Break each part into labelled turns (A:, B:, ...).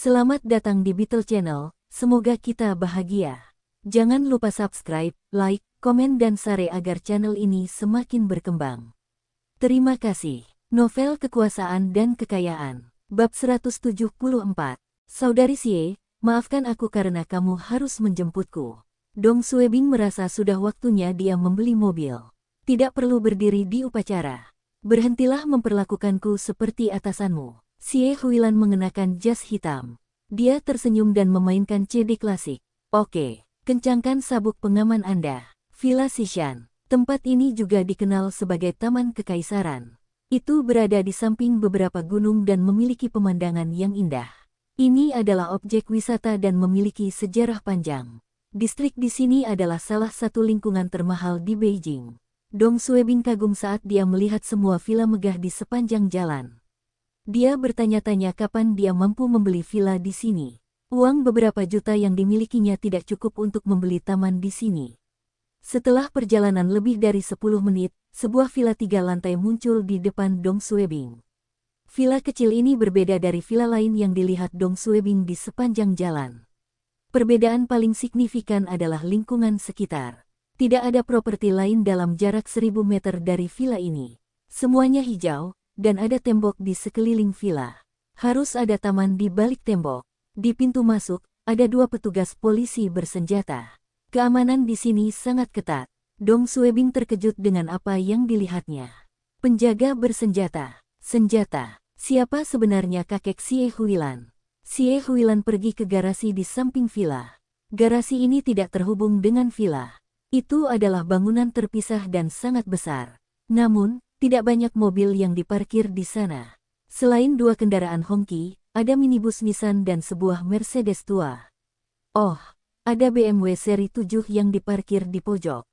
A: Selamat datang di Beetle Channel, semoga kita bahagia. Jangan lupa subscribe, like, komen dan share agar channel ini semakin berkembang. Terima kasih. Novel Kekuasaan dan Kekayaan. Bab 174. Saudari Xie, maafkan aku karena kamu harus menjemputku. Dong Suebing merasa sudah waktunya dia membeli mobil. Tidak perlu berdiri di upacara. Berhentilah memperlakukanku seperti atasanmu. Xie Huilan mengenakan jas hitam. Dia tersenyum dan memainkan CD klasik. Oke, kencangkan sabuk pengaman Anda. Villa Xishan. Tempat ini juga dikenal sebagai Taman Kekaisaran. Itu berada di samping beberapa gunung dan memiliki pemandangan yang indah. Ini adalah objek wisata dan memiliki sejarah panjang. Distrik di sini adalah salah satu lingkungan termahal di Beijing. Dong Suebing kagum saat dia melihat semua villa megah di sepanjang jalan. Dia bertanya-tanya kapan dia mampu membeli villa di sini. Uang beberapa juta yang dimilikinya tidak cukup untuk membeli taman di sini. Setelah perjalanan lebih dari 10 menit, sebuah villa 3 lantai muncul di depan Dong Suebing. Villa kecil ini berbeda dari villa lain yang dilihat Dong Suebing di sepanjang jalan. Perbedaan paling signifikan adalah lingkungan sekitar. Tidak ada properti lain dalam jarak 1000 meter dari villa ini. Semuanya hijau, dan ada tembok di sekeliling villa. Harus ada taman di balik tembok. Di pintu masuk, ada 2 petugas polisi bersenjata. Keamanan di sini sangat ketat. Dong Suebing terkejut dengan apa yang dilihatnya. Penjaga bersenjata. Senjata. Siapa sebenarnya kakek Xie Huilan? Xie Huilan pergi ke garasi di samping villa. Garasi ini tidak terhubung dengan villa. Itu adalah bangunan terpisah dan sangat besar. Namun, tidak banyak mobil yang diparkir di sana. Selain 2 kendaraan Hongqi, ada minibus Nissan dan sebuah Mercedes tua. Oh, ada BMW seri 7 yang diparkir di pojok.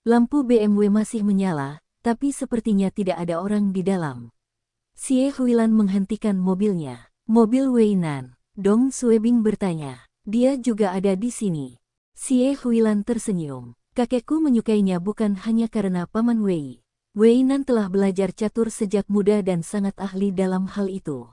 A: Lampu BMW masih menyala, tapi sepertinya tidak ada orang di dalam. Xie Huilan menghentikan mobilnya. Mobil Weinan. Dong Suebing bertanya. Dia juga ada di sini. Xie Huilan tersenyum. Kakekku menyukainya bukan hanya karena Paman Wei. Weinan telah belajar catur sejak muda dan sangat ahli dalam hal itu.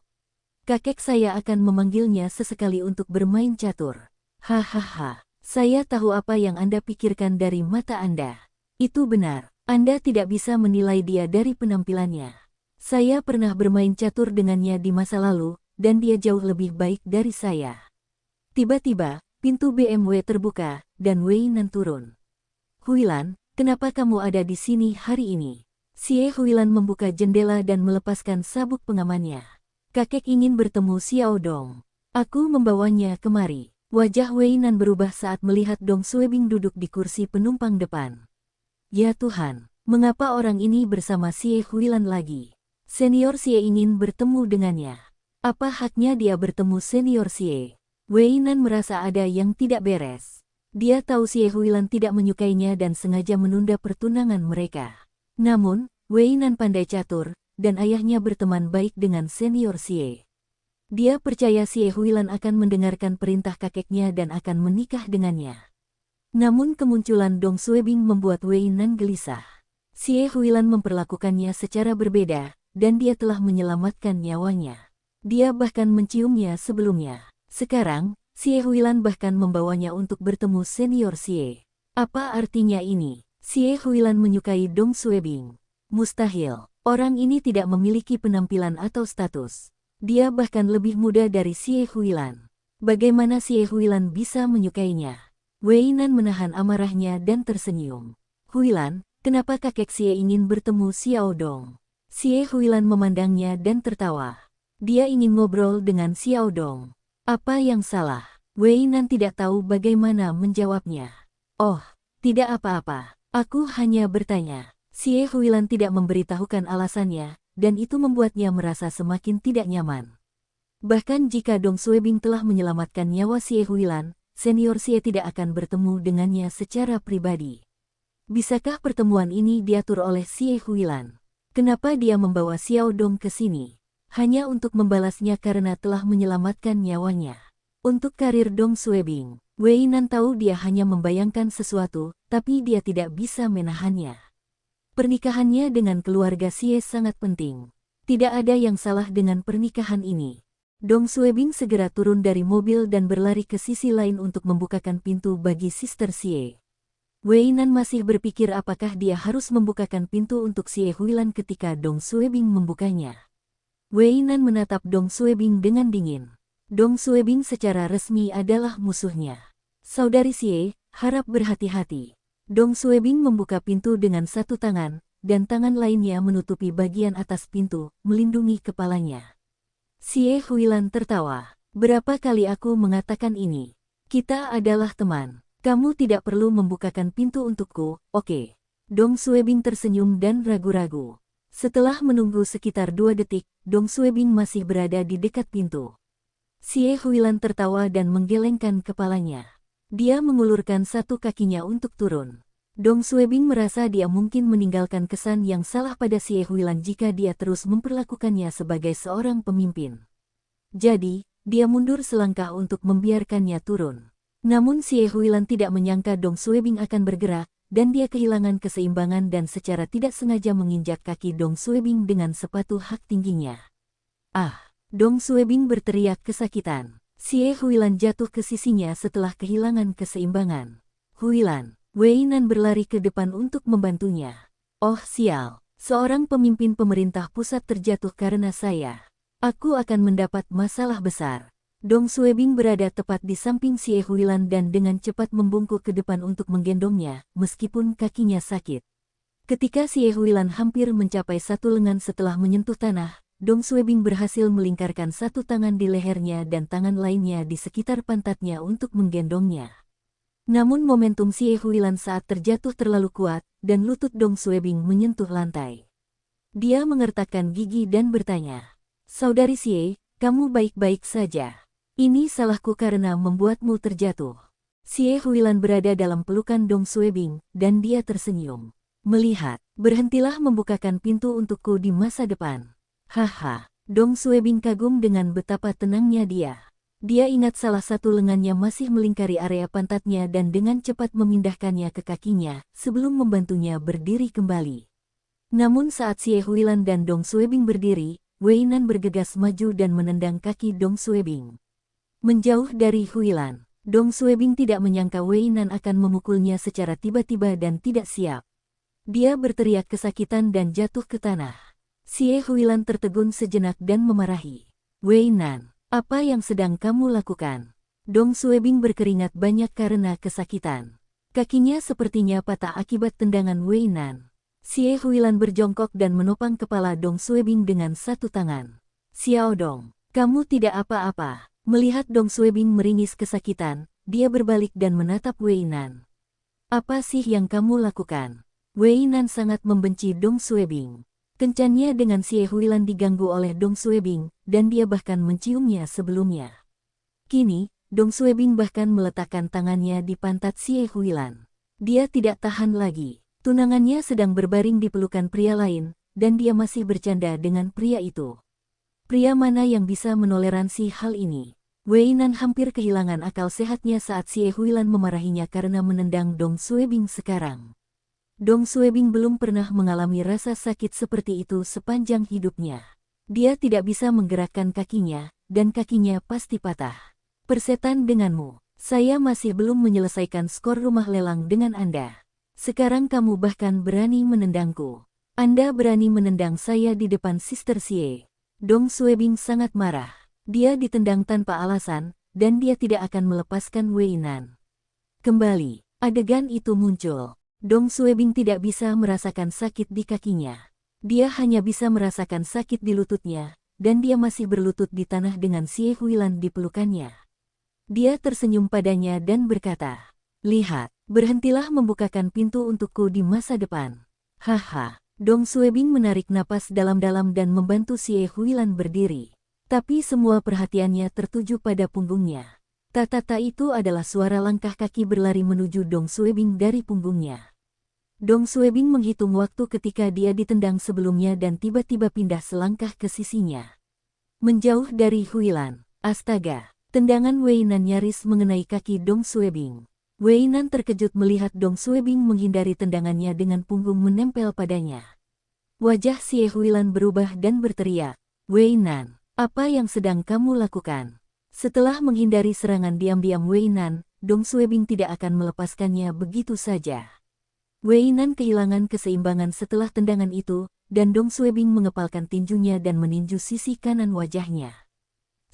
A: Kakek saya akan memanggilnya sesekali untuk bermain catur. Hahaha, saya tahu apa yang Anda pikirkan dari mata Anda. Itu benar, Anda tidak bisa menilai dia dari penampilannya. Saya pernah bermain catur dengannya di masa lalu, dan dia jauh lebih baik dari saya. Tiba-tiba, pintu BMW terbuka, dan Weinan turun. Huilan, kenapa kamu ada di sini hari ini? Xie Huilan membuka jendela dan melepaskan sabuk pengamannya. Kakek ingin bertemu Xiao Dong. Aku membawanya kemari. Wajah Weinan berubah saat melihat Dong Suebing duduk di kursi penumpang depan. Ya Tuhan, mengapa orang ini bersama Xie Huilan lagi? Senior Xie ingin bertemu dengannya. Apa haknya dia bertemu Senior Xie? Weinan merasa ada yang tidak beres. Dia tahu Xie Huilan tidak menyukainya dan sengaja menunda pertunangan mereka. Namun, Weinan pandai catur, dan ayahnya berteman baik dengan Senior Xie. Dia percaya Xie Huilan akan mendengarkan perintah kakeknya dan akan menikah dengannya. Namun kemunculan Dong Suebing membuat Weinan gelisah. Xie Huilan memperlakukannya secara berbeda, dan dia telah menyelamatkan nyawanya. Dia bahkan menciumnya sebelumnya. Sekarang, Xie Huilan bahkan membawanya untuk bertemu Senior Xie. Apa artinya ini? Xie Huilan menyukai Dong Suebing. Mustahil, orang ini tidak memiliki penampilan atau status. Dia bahkan lebih muda dari Xie Huilan. Bagaimana Xie Huilan bisa menyukainya? Weinan menahan amarahnya dan tersenyum. Huilan, kenapa kakek Xie ingin bertemu Xiao Dong? Xie Huilan memandangnya dan tertawa. Dia ingin ngobrol dengan Xiao Dong. Apa yang salah? Weinan tidak tahu bagaimana menjawabnya. Oh, tidak apa-apa. Aku hanya bertanya. Xie Huilan tidak memberitahukan alasannya, dan itu membuatnya merasa semakin tidak nyaman. Bahkan jika Dong Suebing telah menyelamatkan nyawa Xie Huilan, Senior Xie tidak akan bertemu dengannya secara pribadi. Bisakah pertemuan ini diatur oleh Xie Huilan? Kenapa dia membawa Xiao Dong ke sini? Hanya untuk membalasnya karena telah menyelamatkan nyawanya. Untuk karir Dong Suebing, Weinan tahu dia hanya membayangkan sesuatu, tapi dia tidak bisa menahannya. Pernikahannya dengan keluarga Xie sangat penting. Tidak ada yang salah dengan pernikahan ini. Dong Suebing segera turun dari mobil dan berlari ke sisi lain untuk membukakan pintu bagi Sister Xie. Wei Nan masih berpikir apakah dia harus membukakan pintu untuk Xie Huilan ketika Dong Suebing membukanya. Wei Nan menatap Dong Suebing dengan dingin. Dong Suebing secara resmi adalah musuhnya. Saudari Xie, harap berhati-hati. Dong Suebing membuka pintu dengan satu tangan, dan tangan lainnya menutupi bagian atas pintu, melindungi kepalanya. Xie Huilan tertawa. Berapa kali aku mengatakan ini? Kita adalah teman. Kamu tidak perlu membukakan pintu untukku, oke? Dong Suebing tersenyum dan ragu-ragu. Setelah menunggu sekitar 2 detik, Dong Suebing masih berada di dekat pintu. Xie Huilan tertawa dan menggelengkan kepalanya. Dia mengulurkan satu kakinya untuk turun. Dong Suebing merasa dia mungkin meninggalkan kesan yang salah pada Xie Huilan jika dia terus memperlakukannya sebagai seorang pemimpin. Jadi, dia mundur selangkah untuk membiarkannya turun. Namun Xie Huilan tidak menyangka Dong Suebing akan bergerak, dan dia kehilangan keseimbangan dan secara tidak sengaja menginjak kaki Dong Suebing dengan sepatu hak tingginya. Ah! Dong Suebing berteriak kesakitan. Xie Huilan jatuh ke sisinya setelah kehilangan keseimbangan. Huilan! Wei Nan berlari ke depan untuk membantunya. Oh sial, seorang pemimpin pemerintah pusat terjatuh karena saya. Aku akan mendapat masalah besar. Dong Suebing berada tepat di samping Xie Huilan dan dengan cepat membungkuk ke depan untuk menggendongnya, meskipun kakinya sakit. Ketika Xie Huilan hampir mencapai satu lengan setelah menyentuh tanah, Dong Suebing berhasil melingkarkan satu tangan di lehernya dan tangan lainnya di sekitar pantatnya untuk menggendongnya. Namun momentum Xie Huilan saat terjatuh terlalu kuat, dan lutut Dong Suebing menyentuh lantai. Dia mengertakkan gigi dan bertanya, "Saudari Xie, kamu baik-baik saja? Ini salahku karena membuatmu terjatuh." Xie Huilan berada dalam pelukan Dong Suebing, dan dia tersenyum. Melihat, berhentilah membukakan pintu untukku di masa depan. Haha, Dong Suebing kagum dengan betapa tenangnya dia. Dia ingat salah satu lengannya masih melingkari area pantatnya dan dengan cepat memindahkannya ke kakinya sebelum membantunya berdiri kembali. Namun saat Xie Huilan dan Dong Suebing berdiri, Wei Nan bergegas maju dan menendang kaki Dong Suebing. Menjauh dari Huilan, Dong Suebing tidak menyangka Wei Nan akan memukulnya secara tiba-tiba dan tidak siap. Dia berteriak kesakitan dan jatuh ke tanah. Xie Huilan tertegun sejenak dan memarahi. Wei Nan, apa yang sedang kamu lakukan? Dong Suebing berkeringat banyak karena kesakitan. Kakinya sepertinya patah akibat tendangan Wei Nan. Xie Huilan berjongkok dan menopang kepala Dong Suebing dengan satu tangan. Xiao Dong, kamu tidak apa-apa. Melihat Dong Suebing meringis kesakitan, dia berbalik dan menatap Wei Nan. Apa sih yang kamu lakukan? Wei Nan sangat membenci Dong Suebing. Kencannya dengan Xie Huilan diganggu oleh Dong Suebing, dan dia bahkan menciumnya sebelumnya. Kini, Dong Suebing bahkan meletakkan tangannya di pantat Xie Huilan. Dia tidak tahan lagi. Tunangannya sedang berbaring di pelukan pria lain, dan dia masih bercanda dengan pria itu. Pria mana yang bisa menoleransi hal ini? Wei Nan hampir kehilangan akal sehatnya saat Xie Huilan memarahinya karena menendang Dong Suebing sekarang. Dong Suebing belum pernah mengalami rasa sakit seperti itu sepanjang hidupnya. Dia tidak bisa menggerakkan kakinya, dan kakinya pasti patah. Persetan denganmu, saya masih belum menyelesaikan skor rumah lelang dengan Anda. Sekarang kamu bahkan berani menendangku. Anda berani menendang saya di depan Sister Xie. Dong Suebing sangat marah. Dia ditendang tanpa alasan, dan dia tidak akan melepaskan Wei Nan. Kembali, adegan itu muncul. Dong Suebing tidak bisa merasakan sakit di kakinya. Dia hanya bisa merasakan sakit di lututnya, dan dia masih berlutut di tanah dengan Xie Huilan di pelukannya. Dia tersenyum padanya dan berkata, "Lihat, berhentilah membukakan pintu untukku di masa depan." Haha, Dong Suebing menarik napas dalam-dalam dan membantu Xie Huilan berdiri. Tapi semua perhatiannya tertuju pada punggungnya. Tata itu adalah suara langkah kaki berlari menuju Dong Suebing dari punggungnya. Dong Suebing menghitung waktu ketika dia ditendang sebelumnya dan tiba-tiba pindah selangkah ke sisinya. Menjauh dari Huilan. Astaga, tendangan Wei Nan nyaris mengenai kaki Dong Suebing. Wei Nan terkejut melihat Dong Suebing menghindari tendangannya dengan punggung menempel padanya. Wajah Xie Huilan berubah dan berteriak, "Wei Nan, Apa yang sedang kamu lakukan? Setelah menghindari serangan diam-diam Wei Nan, Dong Suebing tidak akan melepaskannya begitu saja. Wei Nan kehilangan keseimbangan setelah tendangan itu, dan Dong Suebing mengepalkan tinjunya dan meninju sisi kanan wajahnya.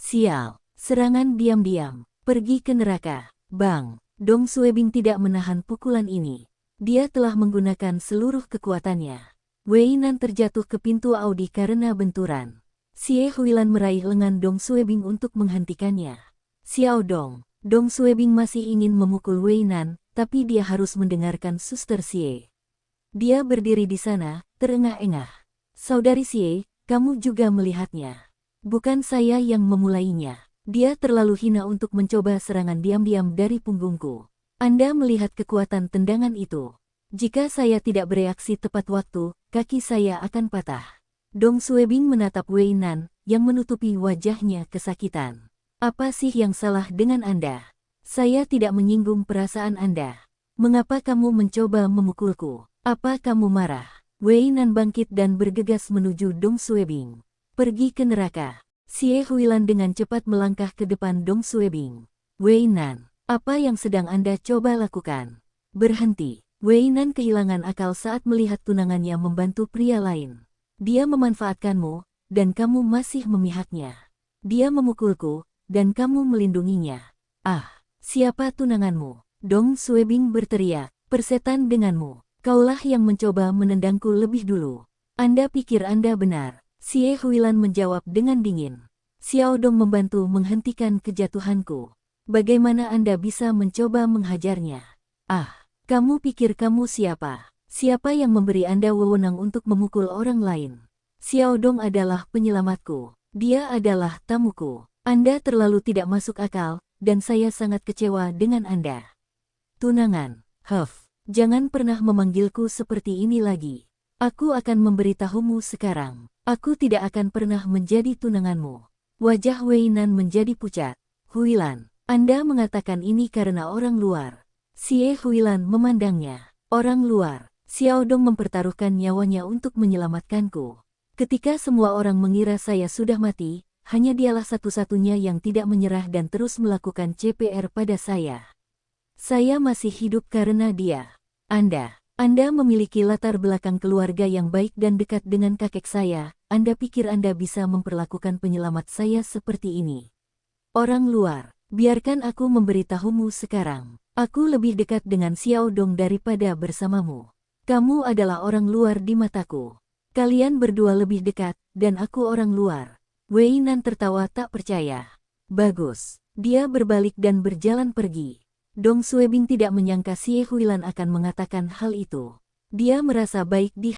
A: Sial, serangan diam-diam, pergi ke neraka, bang. Dong Suebing tidak menahan pukulan ini. Dia telah menggunakan seluruh kekuatannya. Wei Nan terjatuh ke pintu Audi karena benturan. Xie Huilan meraih lengan Dong Suebing untuk menghentikannya. Xiao Dong, Dong Suebing masih ingin memukul Wei Nan, tapi dia harus mendengarkan Suster Xie. Dia berdiri di sana, terengah-engah. Saudari Xie, kamu juga melihatnya. Bukan saya yang memulainya. Dia terlalu hina untuk mencoba serangan diam-diam dari punggungku. Anda melihat kekuatan tendangan itu. Jika saya tidak bereaksi tepat waktu, kaki saya akan patah. Dong Suebing menatap Wei Nan, yang menutupi wajahnya kesakitan. Apa sih yang salah dengan Anda? Saya tidak menyinggung perasaan Anda. Mengapa kamu mencoba memukulku? Apa kamu marah? Wei Nan bangkit dan bergegas menuju Dong Suebing. Pergi ke neraka. Xie Huilan dengan cepat melangkah ke depan Dong Suebing. Wei Nan, apa yang sedang Anda coba lakukan? Berhenti. Wei Nan kehilangan akal saat melihat tunangannya membantu pria lain. Dia memanfaatkanmu, dan kamu masih memihaknya. Dia memukulku, dan kamu melindunginya. Ah, siapa tunanganmu? Dong Suebing berteriak, persetan denganmu. Kaulah yang mencoba menendangku lebih dulu. Anda pikir Anda benar. Xie Huilan menjawab dengan dingin. Xiao Dong membantu menghentikan kejatuhanku. Bagaimana Anda bisa mencoba menghajarnya? Ah, kamu pikir kamu siapa? Siapa yang memberi Anda wewenang untuk memukul orang lain? Xiao Dong adalah penyelamatku. Dia adalah tamuku. Anda terlalu tidak masuk akal, dan saya sangat kecewa dengan Anda. Tunangan, jangan pernah memanggilku seperti ini lagi. Aku akan memberitahumu sekarang. Aku tidak akan pernah menjadi tunanganmu. Wajah Wei Nan menjadi pucat. Huilan, Anda mengatakan ini karena orang luar. Xie Huilan memandangnya. Orang luar. Xiao Dong mempertaruhkan nyawanya untuk menyelamatkanku. Ketika semua orang mengira saya sudah mati, hanya dialah satu-satunya yang tidak menyerah dan terus melakukan CPR pada saya. Saya masih hidup karena dia. Anda memiliki latar belakang keluarga yang baik dan dekat dengan kakek saya. Anda pikir Anda bisa memperlakukan penyelamat saya seperti ini? Orang luar, biarkan aku memberitahumu sekarang. Aku lebih dekat dengan Xiao Dong daripada bersamamu. Kamu adalah orang luar di mataku. Kalian berdua lebih dekat, dan aku orang luar. Wei Nan tertawa tak percaya. Bagus. Dia berbalik dan berjalan pergi. Dong Suebing tidak menyangka Xie Huilan akan mengatakan hal itu. Dia merasa baik di